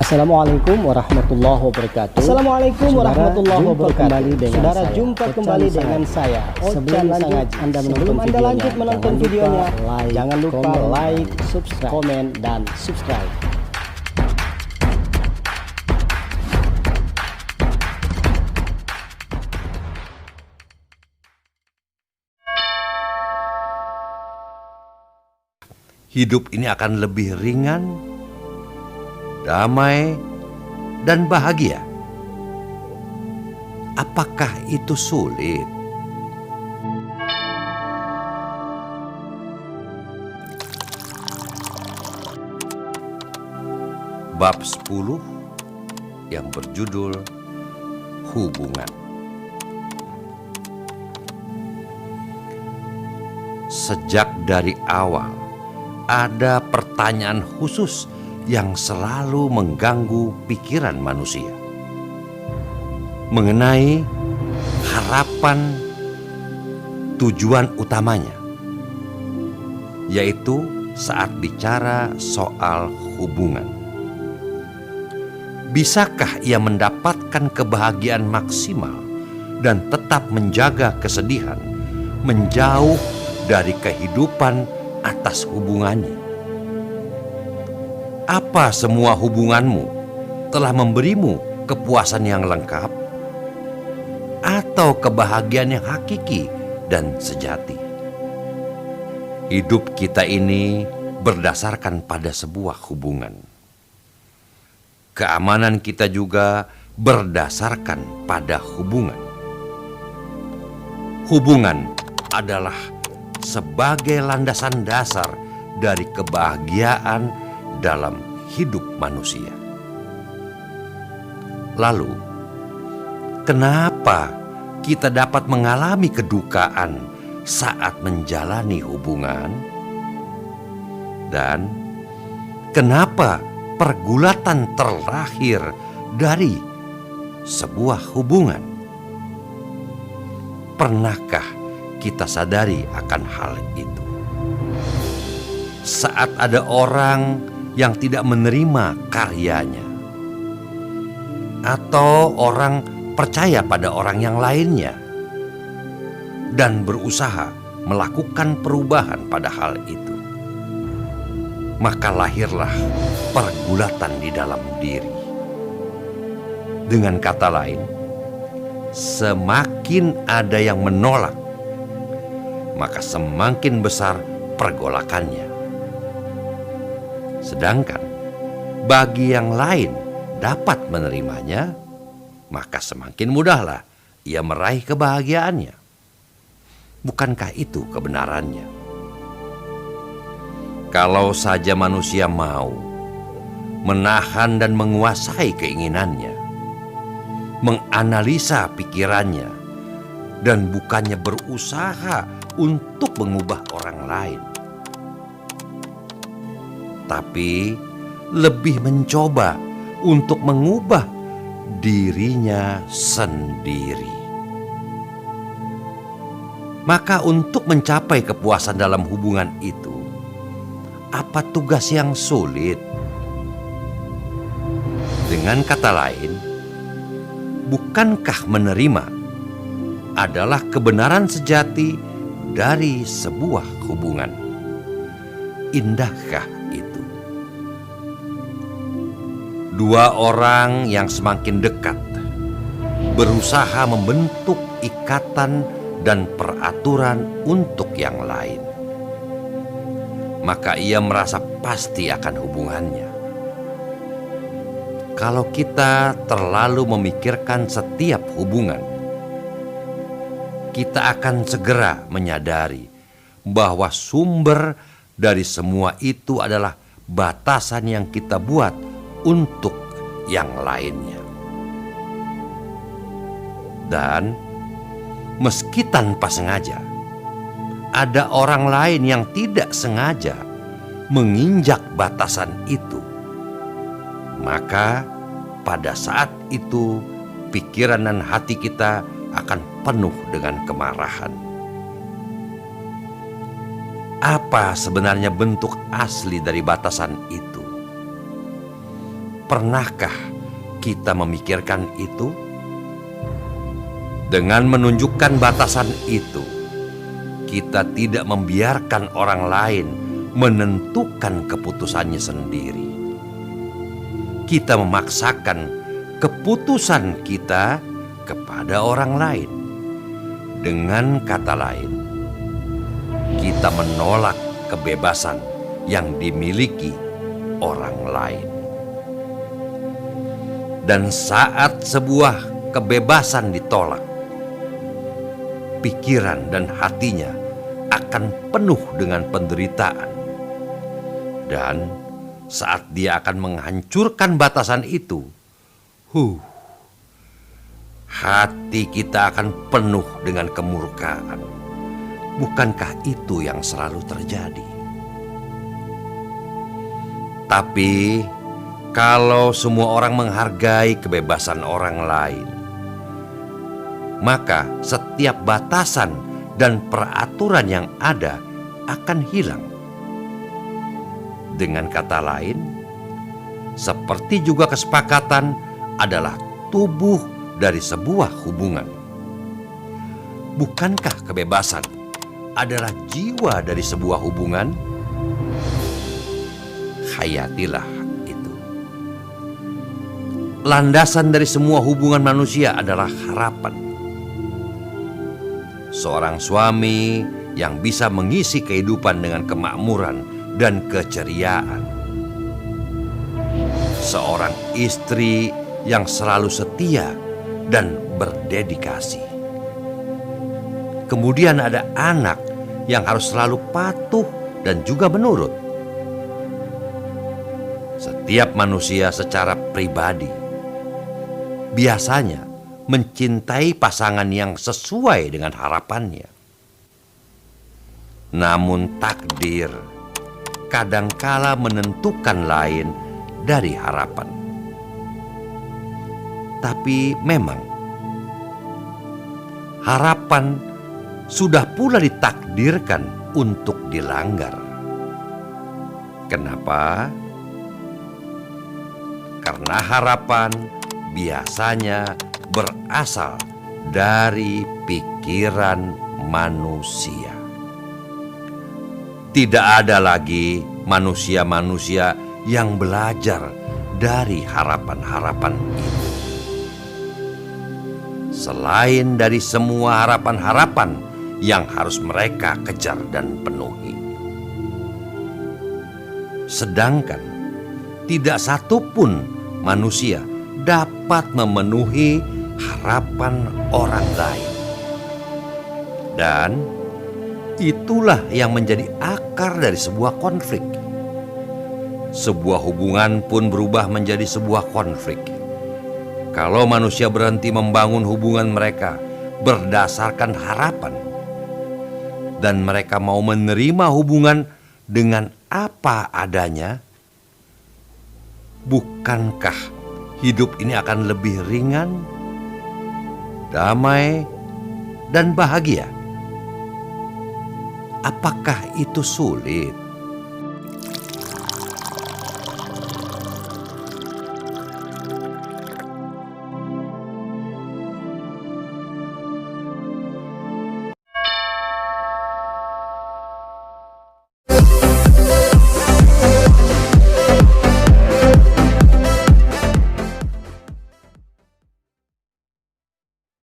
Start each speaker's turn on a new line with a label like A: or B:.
A: Assalamualaikum warahmatullahi wabarakatuh.
B: Assalamualaikum warahmatullahi wabarakatuh. Saudara, jumpa kembali dengan saya, Ochan Sangaji. Sebelum Anda lanjut menonton videonya, jangan lupa like, subscribe, komen, dan subscribe.
C: Hidup ini akan lebih ringan, damai, dan bahagia. Apakah itu sulit? Bab 10 yang berjudul Hubungan. Sejak dari awal ada pertanyaan khusus yang selalu mengganggu pikiran manusia mengenai harapan tujuan utamanya, yaitu saat bicara soal hubungan. Bisakah ia mendapatkan kebahagiaan maksimal dan tetap menjaga kesedihan menjauh dari kehidupan atas hubungannya? Apa semua hubunganmu telah memberimu kepuasan yang lengkap atau kebahagiaan yang hakiki dan sejati? Hidup kita ini berdasarkan pada sebuah hubungan. Keamanan kita juga berdasarkan pada hubungan. Hubungan adalah sebagai landasan dasar dari kebahagiaan dalam hidup manusia. Lalu, kenapa kita dapat mengalami kedukaan saat menjalani hubungan? Dan kenapa pergulatan terlahir dari sebuah hubungan? Pernahkah kita sadari akan hal itu? Saat ada orang yang tidak menerima karyanya, atau orang percaya pada orang yang lainnya dan berusaha melakukan perubahan pada hal itu, maka lahirlah pergulatan di dalam diri. Dengan kata lain, semakin ada yang menolak, maka semakin besar pergolakannya. Sedangkan bagi yang lain dapat menerimanya, maka semakin mudahlah ia meraih kebahagiaannya. Bukankah itu kebenarannya? Kalau saja manusia mau menahan dan menguasai keinginannya, menganalisa pikirannya, dan bukannya berusaha untuk mengubah orang lain, tapi lebih mencoba untuk mengubah dirinya sendiri, maka untuk mencapai kepuasan dalam hubungan itu, apa tugas yang sulit? Dengan kata lain, bukankah menerima adalah kebenaran sejati dari sebuah hubungan? Indahkah itu? Dua orang yang semakin dekat berusaha membentuk ikatan dan peraturan untuk yang lain, maka ia merasa pasti akan hubungannya. Kalau kita terlalu memikirkan setiap hubungan, kita akan segera menyadari bahwa sumber dari semua itu adalah batasan yang kita buat untuk yang lainnya. Dan meski tanpa sengaja, ada orang lain yang tidak sengaja menginjak batasan itu, maka pada saat itu pikiran dan hati kita akan penuh dengan kemarahan. Apa sebenarnya bentuk asli dari batasan itu? Pernahkah kita memikirkan itu? Dengan menunjukkan batasan itu, kita tidak membiarkan orang lain menentukan keputusannya sendiri. Kita memaksakan keputusan kita kepada orang lain. Dengan kata lain, kita menolak kebebasan yang dimiliki orang lain. Dan saat sebuah kebebasan ditolak, pikiran dan hatinya akan penuh dengan penderitaan. Dan saat dia akan menghancurkan batasan itu, hati kita akan penuh dengan kemurkaan. Bukankah itu yang selalu terjadi? Tapi kalau semua orang menghargai kebebasan orang lain, maka setiap batasan dan peraturan yang ada akan hilang. Dengan kata lain, seperti juga kesepakatan adalah tubuh dari sebuah hubungan. Bukankah kebebasan adalah jiwa dari sebuah hubungan? Hayatilah itu. Landasan dari semua hubungan manusia adalah harapan. Seorang suami yang bisa mengisi kehidupan dengan kemakmuran dan keceriaan. Seorang istri yang selalu setia dan berdedikasi. Kemudian ada anak yang harus selalu patuh dan juga menurut. Setiap manusia secara pribadi biasanya mencintai pasangan yang sesuai dengan harapannya. Namun takdir kadangkala menentukan lain dari harapan. Tapi memang harapan sudah pula ditakdirkan untuk dilanggar. Kenapa? Karena harapan biasanya berasal dari pikiran manusia. Tidak ada lagi manusia-manusia yang belajar dari harapan-harapan itu. Selain dari semua harapan-harapan yang harus mereka kejar dan penuhi. Sedangkan tidak satupun manusia dapat memenuhi harapan orang lain. Dan itulah yang menjadi akar dari sebuah konflik. Sebuah hubungan pun berubah menjadi sebuah konflik kalau manusia berhenti membangun hubungan mereka berdasarkan harapan, dan mereka mau menerima hubungan dengan apa adanya. Bukankah hidup ini akan lebih ringan, damai, dan bahagia? Apakah itu sulit?